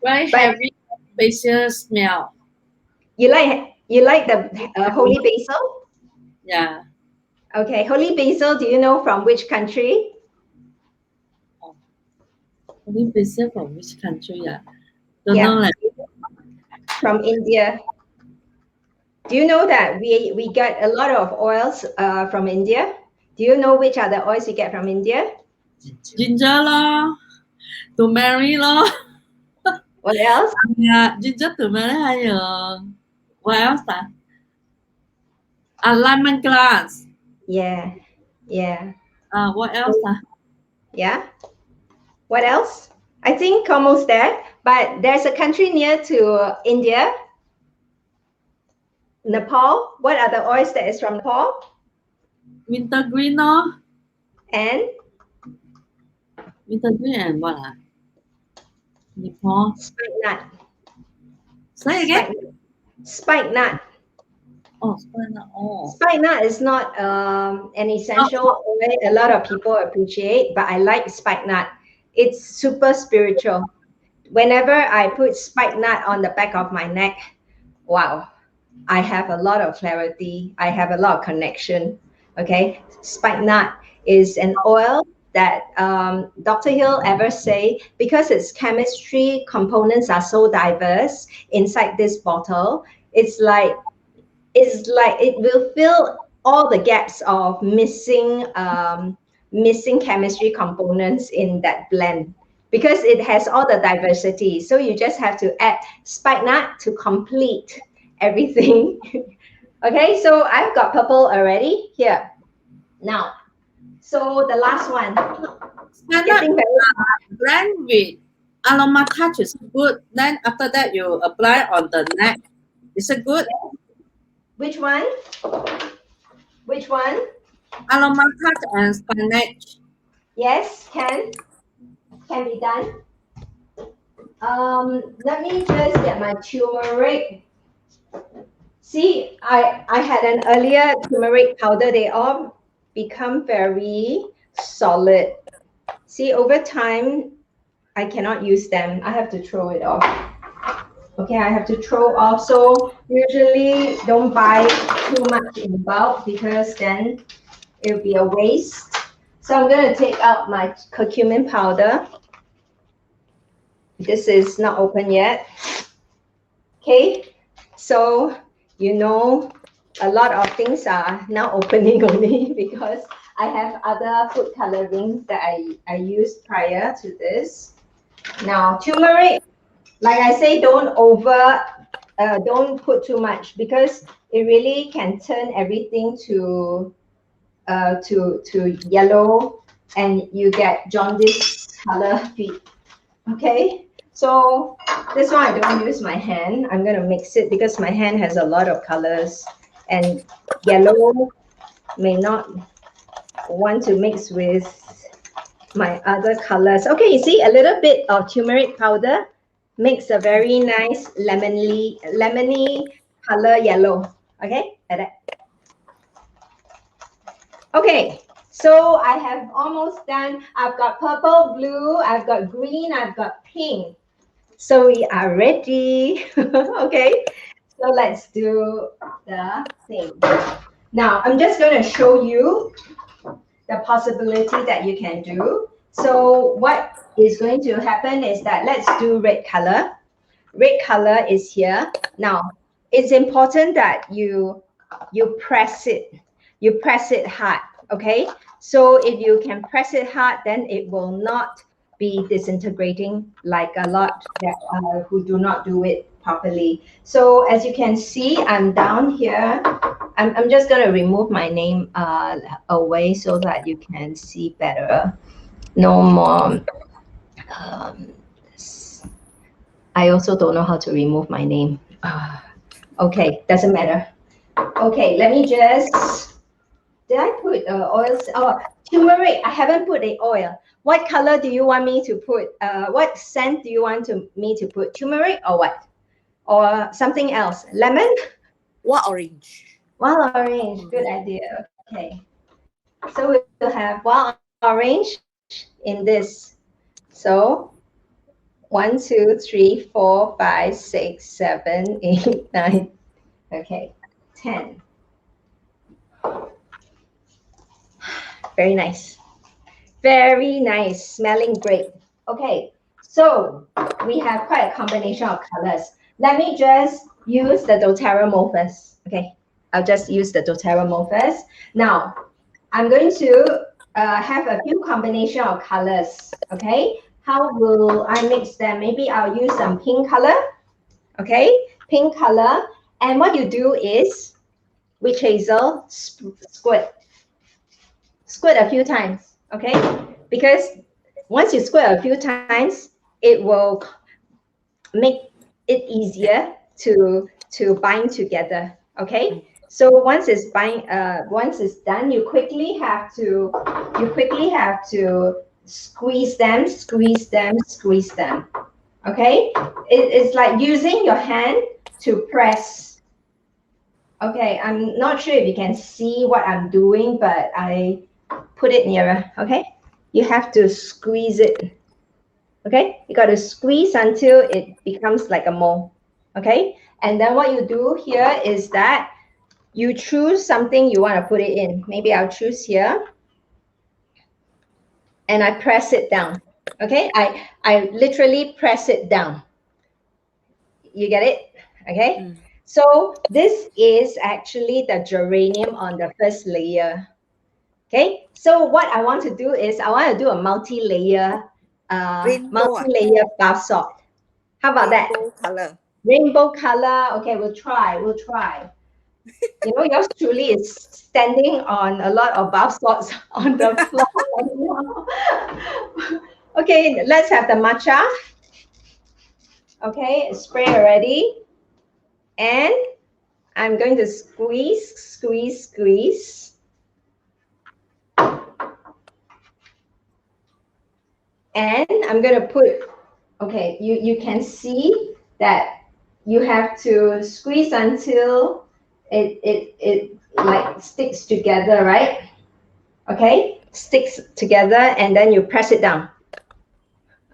Very But heavy basil smell. you like the holy basil? Yeah. Okay, holy basil. Do you know from which country? Holy basil from which country? Yeah. Don't Yeah, know. Like, from India. Do you know that we get a lot of oils from India? Do you know which are the oils you get from India? ginger 咯 turmeric 咯 What else? yeah, ginger turmeric 还有 what else 啊 lemongrass Yeah, yeah, what else yeah. What else? I think almost there. But there's a country near to India, Nepal. What are the oils that is from Nepal? wintergreen 咯 And wintergreen and what Nepal. spikenard. Say again. Spikenard. Oh, spikenard. Oh, Spikenard is not an essential oil a lot of people appreciate, but I like spikenard. It's super spiritual. Whenever I put spikenard on the back of my neck, wow, I have a lot of clarity. I have a lot of connection. Okay, spikenard is an oil that Dr. Hill ever say because its chemistry components are so diverse inside this bottle. It's like it will fill all the gaps of missing chemistry components in that blend because it has all the diversity. So you just have to add spikenard to complete everything. Okay, so I've got purple already here. Now, so the last one. spikenard blend with aroma touch is good. Then after that you apply on the neck. Is it good? Which one? Which one? Aroma touch and spinach. Yes, can be done. Let me just get my turmeric. See, I had an earlier turmeric powder. They all become very solid. See, over time, I cannot use them. I have to throw it off. Okay, I have to throw off. So usually don't buy too much in bulk because then it'll be a waste. So I'm going to take out my curcumin powder. This is not open yet. Okay, so you know a lot of things are now opening only because I have other food colorings that I used prior to this. Now turmeric, like I say, don't put too much because it really can turn everything to yellow and you get jaundice color feet. Okay, so This one I don't use my hand. I'm going to mix it because my hand has a lot of colors, and yellow may not want to mix with my other colors. Okay, you see a little bit of turmeric powder makes a very nice lemony color yellow. Okay, like that. Okay, so I have almost done. I've got purple, blue, I've got green, I've got pink. So we are ready. Okay, so let's do the thing. Now I'm just going to show you the possibility that you can do. So what is going to happen is that let's do red color. Red color is here. Now it's important that you press it. You press it hard. Okay. So if you can press it hard, then it will not be disintegrating like a lot that who do not do it properly. So as you can see, I'm down here. I'm just going to remove my name away so that you can see better. No more. I also don't know how to remove my name. Okay, doesn't matter. Okay, let me just. Did I put oil? Oh, turmeric. I haven't put the oil. What color do you want me to put? What scent do you want me to put? Turmeric or what? Or something else? Lemon? Wild orange. Wild orange. Good idea. Okay. So we'll have wild orange in this. So 1, 2, 3, 4, 5, 6, 7, 8, 9. Okay, 10. Very nice. Very nice. Smelling great. Okay, so we have quite a combination of colors. Let me just use the doTERRA mold first. Okay, I'll just use the doTERRA mold first. Now, I'm going to have a few combination of colors. Okay, how will I mix them? Maybe I'll use some pink color. Okay, pink color. And what you do is, witch hazel, squirt a few times. Okay, because once you squirt a few times, it will make it easier to bind together. Okay, so once it's done, you quickly have to squeeze them. Okay, it's like using your hand to press. Okay, I'm not sure if you can see what I'm doing, but I put it nearer. Okay, you have to squeeze it. Okay, you got to squeeze until it becomes like a mold. Okay, and then what you do here is that you choose something you want to put it in. Maybe I'll choose here, and I press it down. Okay, I literally press it down. You get it? Okay, so this is actually the geranium on the first layer. Okay, so what I want to do is I want to do a multi-layer bath salt. How about Rainbow that? color. Rainbow color. Okay, we'll try. You know, yours truly is standing on a lot of bath salts on the floor. Okay, let's have the matcha. Okay, spray already. And I'm going to squeeze. And I'm going to put, okay, you can see that you have to squeeze until it like sticks together, right? Okay, sticks together, and then you press it down.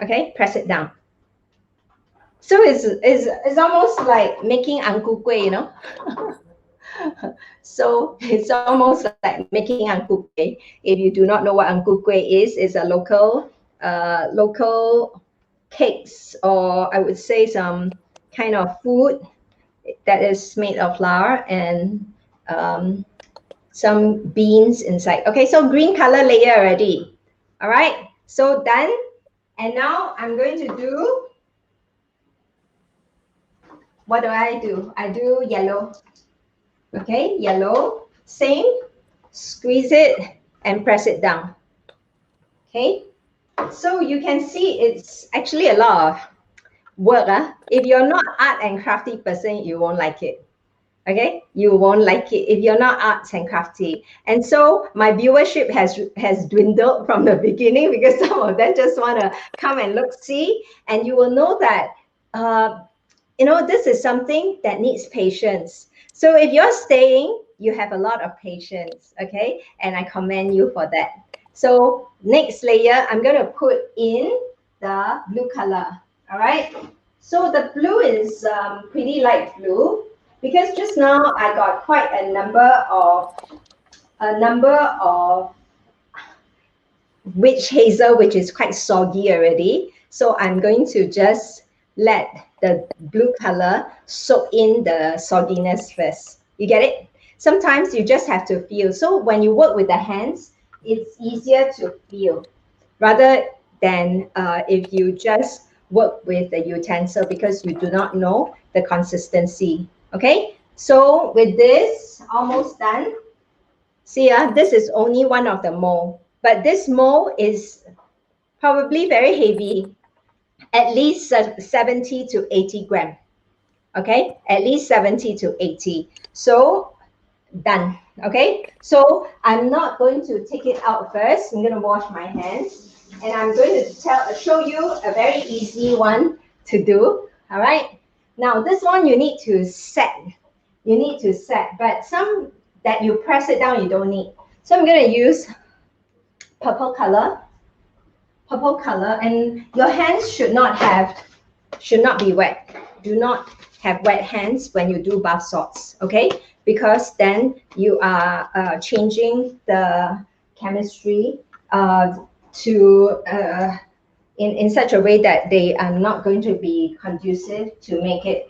Okay, press it down. So it's almost like making ang ku kueh, you know. So it's almost like making ang ku kueh. If you do not know what ang ku kueh is, it's a local cakes, or I would say some kind of food that is made of flour and some beans inside. Okay, so green color layer already. All right, so done. And now I'm going to do, what do? I do yellow. Okay, yellow, same, squeeze it and press it down. Okay, so you can see it's actually a lot of work, if you're not art and crafty person, you won't like it. Okay, you won't like it if you're not arts and crafty. And so my viewership has dwindled from the beginning because some of them just want to come and look, see, and you will know that this is something that needs patience. So if you're staying, you have a lot of patience, okay? And I commend you for that. So next layer, I'm going to put in the blue color, all right? So the blue is pretty light blue because just now I got quite a number of witch hazel, which is quite soggy already. So I'm going to just let the blue color soak in the sogginess first. You get it? Sometimes you just have to feel. So when you work with the hands, it's easier to feel rather than if you just work with the utensil because you do not know the consistency. Okay, so with this, almost done. See, this is only one of the mold, but this mold is probably very heavy, at least 70 to 80 gram. Okay, at least 70 to 80. So done. Okay, so I'm not going to take it out first. I'm going to wash my hands, and I'm going to show you a very easy one to do. All right. Now this one you need to set. You need to set, but some that you press it down, you don't need. So I'm going to use purple color, and your hands should not be wet. Do not have wet hands when you do bath salts, okay? Because then you are changing the chemistry in such a way that they are not going to be conducive to make it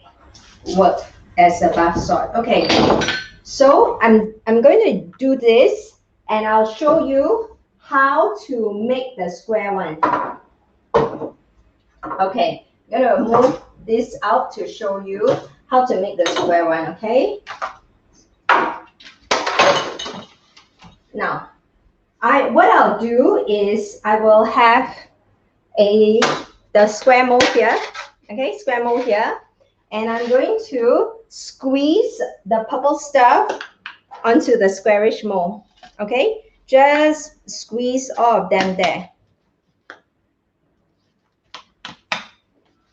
work as a bath salt. Okay, so I'm going to do this, and I'll show you how to make the square one. Okay, I'm going to move this out to show you how to make the square one, okay? Now, what I'll do is I will have the square mold here, okay, square mold here, and I'm going to squeeze the purple stuff onto the squarish mold, okay? Just squeeze all of them there.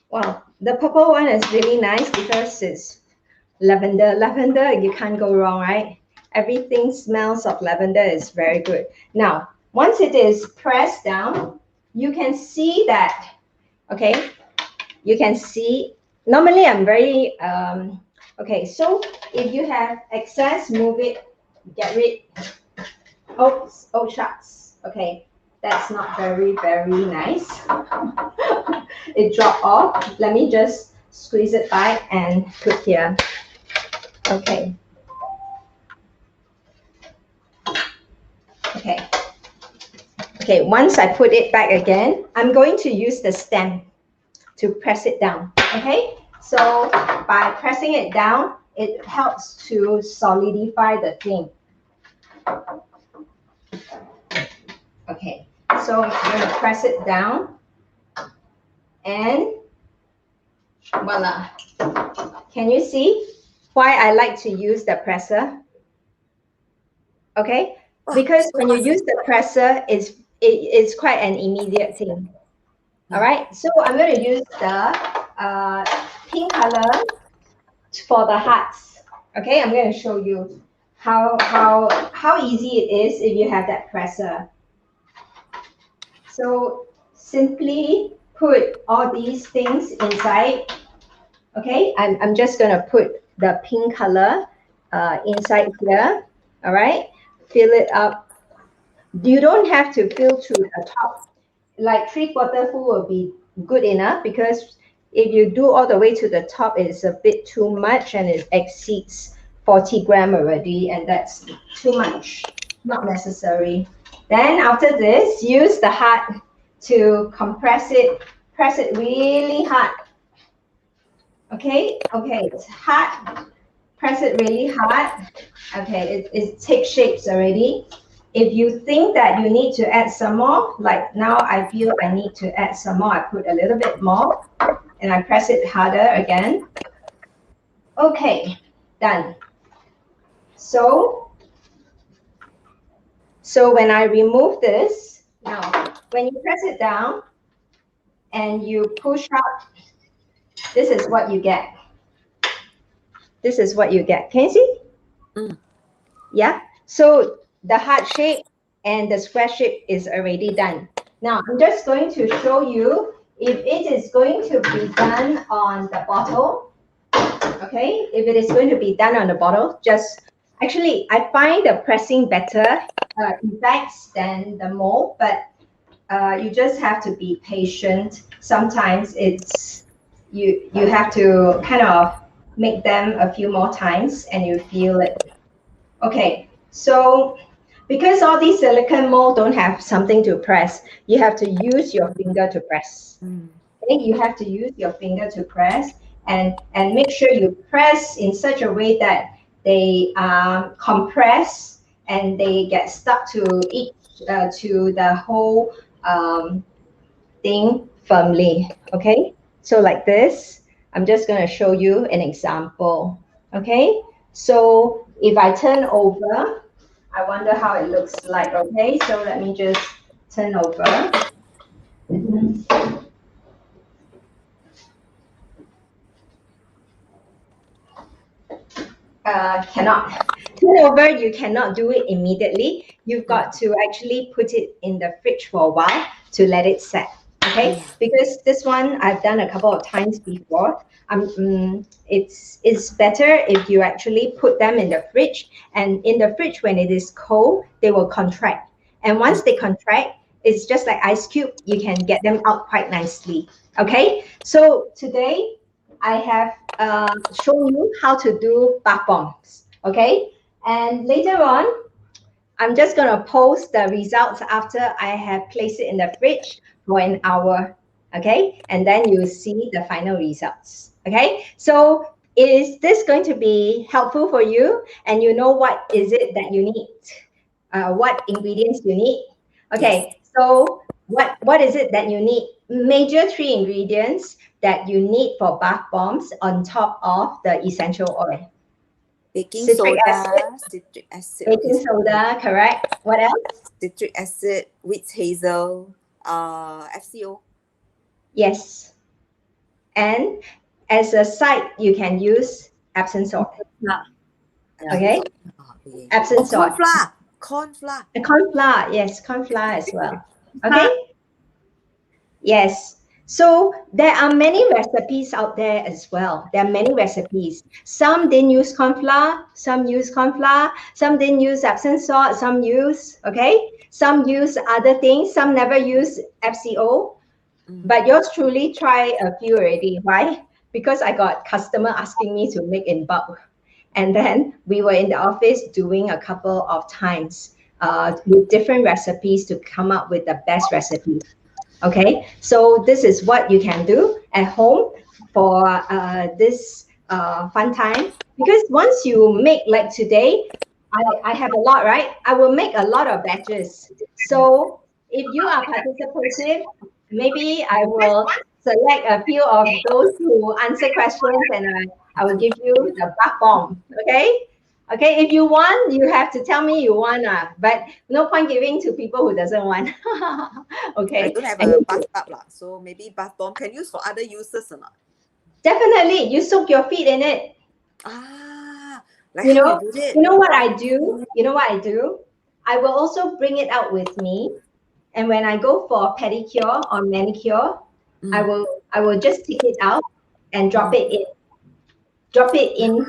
Wow, the purple one is really nice because it's lavender. Lavender, you can't go wrong, right? Everything smells of lavender is very good. Now, once it is pressed down, you can see that, okay? You can see, normally I'm very, okay, so if you have excess, move it, get rid. Oops, oh shucks. Okay, that's not very, very nice. It dropped off. Let me just squeeze it back and put here. Okay. Okay. Okay, once I put it back again, I'm going to use the stem to press it down. Okay, so by pressing it down, it helps to solidify the thing. Okay, so I'm going to press it down, and voila. Can you see why I like to use the presser? Okay, because when you use the presser, it's quite an immediate thing. All right, so I'm going to use the pink color for the hearts. Okay, I'm going to show you how easy it is if you have that presser. So simply put all these things inside. Okay, I'm just going to put the pink color inside here. All right, fill it up. You don't have to fill to the top. Like 3/4 full will be good enough, because if you do all the way to the top, it's a bit too much and it exceeds 40 gram already, and that's too much, not necessary. Then after this, use the heart to compress it, press it really hard. Okay, it's hard, press it really hard. Okay, it takes shapes already. If you think that you need to add some more, like now I feel I need to add some more, I put a little bit more. and I press it harder again. Okay, done. So when I remove this, now when you press it down and you push up, this is what you get. This is what you get. Can you see? Yeah. So the heart shape and the square shape is already done. Now I'm just going to show you if it is going to be done on the bottle. Okay, if it is going to be done on the bottle, just actually I find the pressing better effects than the mold, but you just have to be patient. Sometimes it's you have to kind of make them a few more times and you feel it. Okay, so because all these silicone mold don't have something to press, you have to use your finger to press. Okay, you have to use your finger to press and make sure you press in such a way that they compress and they get stuck to each to the whole thing firmly. Okay, so like this, I'm just going to show you an example. Okay, so if I turn over, I wonder how it looks like. Okay, so let me just turn over. Cannot turn over. You cannot do it immediately. You've got to actually put it in the fridge for a while to let it set. Okay, because this one I've done a couple of times before. It's better if you actually put them in the fridge, and in the fridge when it is cold, they will contract. And once they contract, it's just like ice cube. You can get them out quite nicely. Okay, so today I have shown you how to do bath bombs. Okay, and later on, I'm just going to post the results after I have placed it in the fridge for an hour. Okay, and then you see the final results. Okay, so is this going to be helpful for you? And you know what is it that you need? What ingredients you need? Okay, so what is it that you need? Major 3 ingredients that you need for bath bombs on top of the essential oil. Baking Citric soda, acid. citric acid. Baking soda, correct. What else? Citric acid, witch hazel, FCO. Yes. And as a side, you can use Epsom salt. Okay? Epsom salt. Corn flour. Corn flour. Corn flour, yes, corn flour as well. Okay? Yes. So there are many recipes out there as well. There are many recipes. Some didn't use corn flour, some use corn flour, some didn't use Epsom salt, some use, okay? Some use other things, some never use FCO. But yours truly try a few already. Why? Because I got customer asking me to make in bulk. And then we were in the office doing a couple of times with different recipes to come up with the best recipe. Okay, so this is what you can do at home for this fun time. Because once you make, like today, I have a lot, right? I will make a lot of batches. So if you are participative, maybe I will select a few of those who answer questions and I will give you the bath bomb. Okay? Okay, if you want, you have to tell me you want, but no point giving to people who doesn't want. Okay. I don't have a bathtub, so maybe bath bomb can use for other uses or not? Definitely, you soak your feet in it. Like you how know, you did it. you know what I do? You know what I do? I will also bring it out with me, and when I go for pedicure or manicure, I will just take it out and drop it in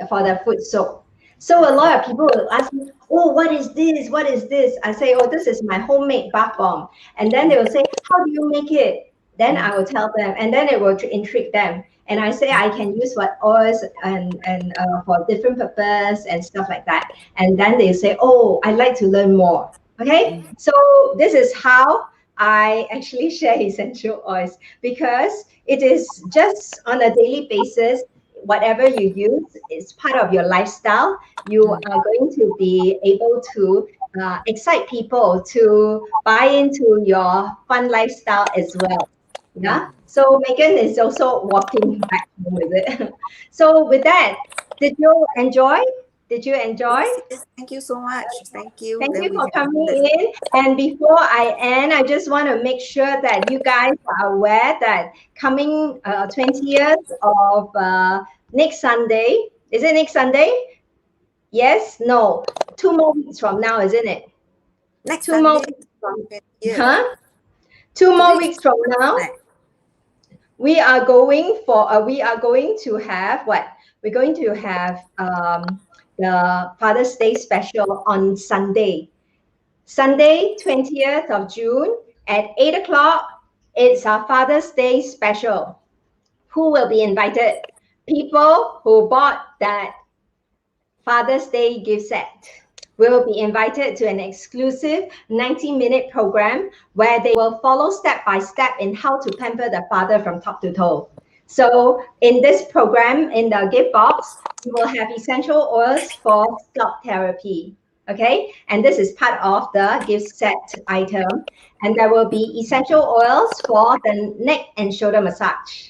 for the foot soap. So a lot of people will ask me, oh, what is this? What is this? I say, oh, this is my homemade bath bomb. And then they will say, how do you make it? Then I will tell them, and then it will intrigue them. And I say I can use what oils and for different purpose and stuff like that. And then they say, oh, I'd like to learn more. Okay, so this is how I actually share essential oils, because it is just on a daily basis. Whatever you use is part of your lifestyle. You are going to be able to excite people to buy into your fun lifestyle as well. Yeah. So Megan is also walking back home with it. So with that, did you enjoy? Did you enjoy? Yes, thank you so much. Thank you. Thank Then you we for have coming in. And before I end, I just want to make sure that you guys are aware that coming 20th of next Sunday, is it next Sunday? Yes, no, 2 more weeks from now, isn't it? next Two more Sunday. weeks from, Yes. huh? 2 more Today is weeks from now, we are going to have what? We're going to have the Father's Day special on Sunday. Sunday, 20th of June at 8 o'clock. It's our Father's Day special. Who will be invited? People who bought that Father's Day gift set will be invited to an exclusive 90-minute program where they will follow step by step in how to pamper the father from top to toe. So in this program, in the gift box, you will have essential oils for scalp therapy. Okay, and this is part of the gift set item. And there will be essential oils for the neck and shoulder massage.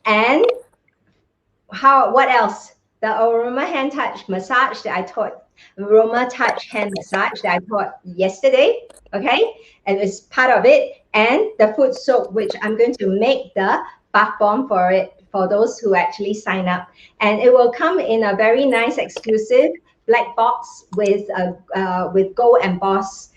And what else? The aroma hand touch massage that I taught, aroma touch hand massage that I taught yesterday. Okay, and it's part of it, and the foot soap, which I'm going to make the bath bomb for it for those who actually sign up, and it will come in a very nice exclusive black box with gold embossed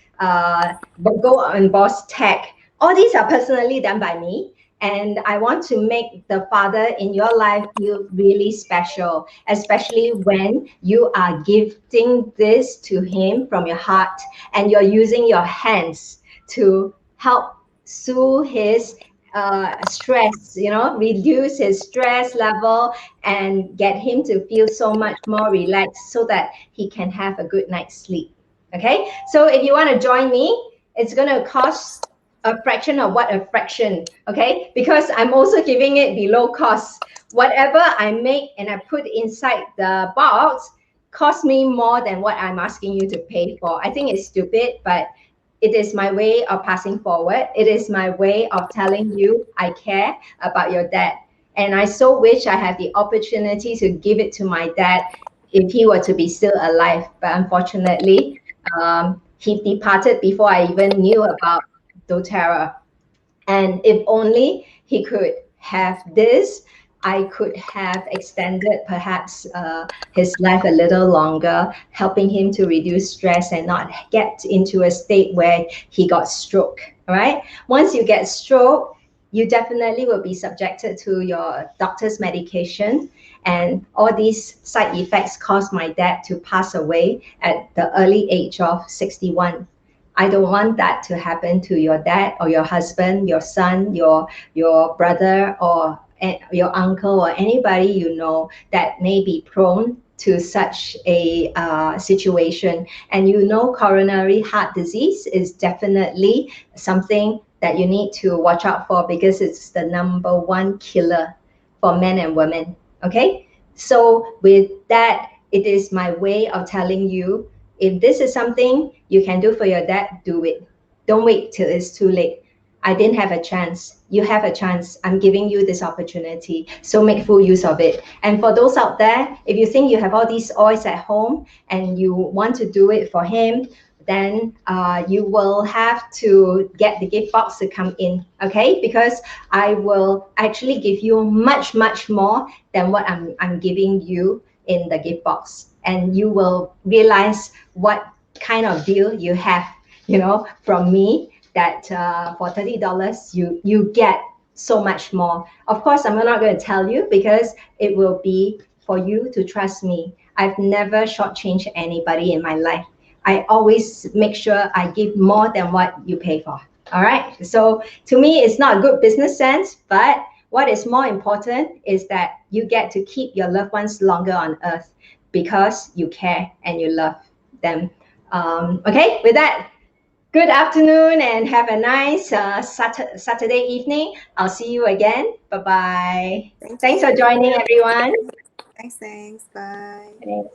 tag. All these are personally done by me. And I want to make the father in your life feel really special, especially when you are gifting this to him from your heart and you're using your hands to help soothe his stress, reduce his stress level and get him to feel so much more relaxed so that he can have a good night's sleep. Okay, so if you want to join me, it's going to cost a fraction of what a fraction, okay? Because I'm also giving it below cost. Whatever I make and I put inside the box costs me more than what I'm asking you to pay for. I think it's stupid, but it is my way of passing forward. It is my way of telling you I care about your dad. And I so wish I had the opportunity to give it to my dad if he were to be still alive. But unfortunately, he departed before I even knew about doTERRA. And if only he could have this, I could have extended perhaps his life a little longer, helping him to reduce stress and not get into a state where he got stroke. All right. Once you get stroke, you definitely will be subjected to your doctor's medication. And all these side effects caused my dad to pass away at the early age of 61. I don't want that to happen to your dad or your husband, your son, your brother, or your uncle, or anybody you know that may be prone to such a situation. And coronary heart disease is definitely something that you need to watch out for because it's the #1 killer for men and women. Okay, so with that, it is my way of telling you, if this is something you can do for your dad, do it. Don't wait till it's too late. I didn't have a chance. You have a chance. I'm giving you this opportunity. So make full use of it. And for those out there, if you think you have all these oils at home and you want to do it for him, then you will have to get the gift box to come in, okay? Because I will actually give you much, much more than what I'm giving you in the gift box. And you will realize what kind of deal you have, from me, that for $30, you get so much more. Of course, I'm not going to tell you because it will be for you to trust me. I've never shortchanged anybody in my life. I always make sure I give more than what you pay for. All right. So to me, it's not a good business sense, but what is more important is that you get to keep your loved ones longer on earth because you care and you love them. Okay, with that, good afternoon and have a nice Saturday evening. I'll see you again. Bye-bye. Thanks for joining, everyone. Thanks. Bye. Thanks.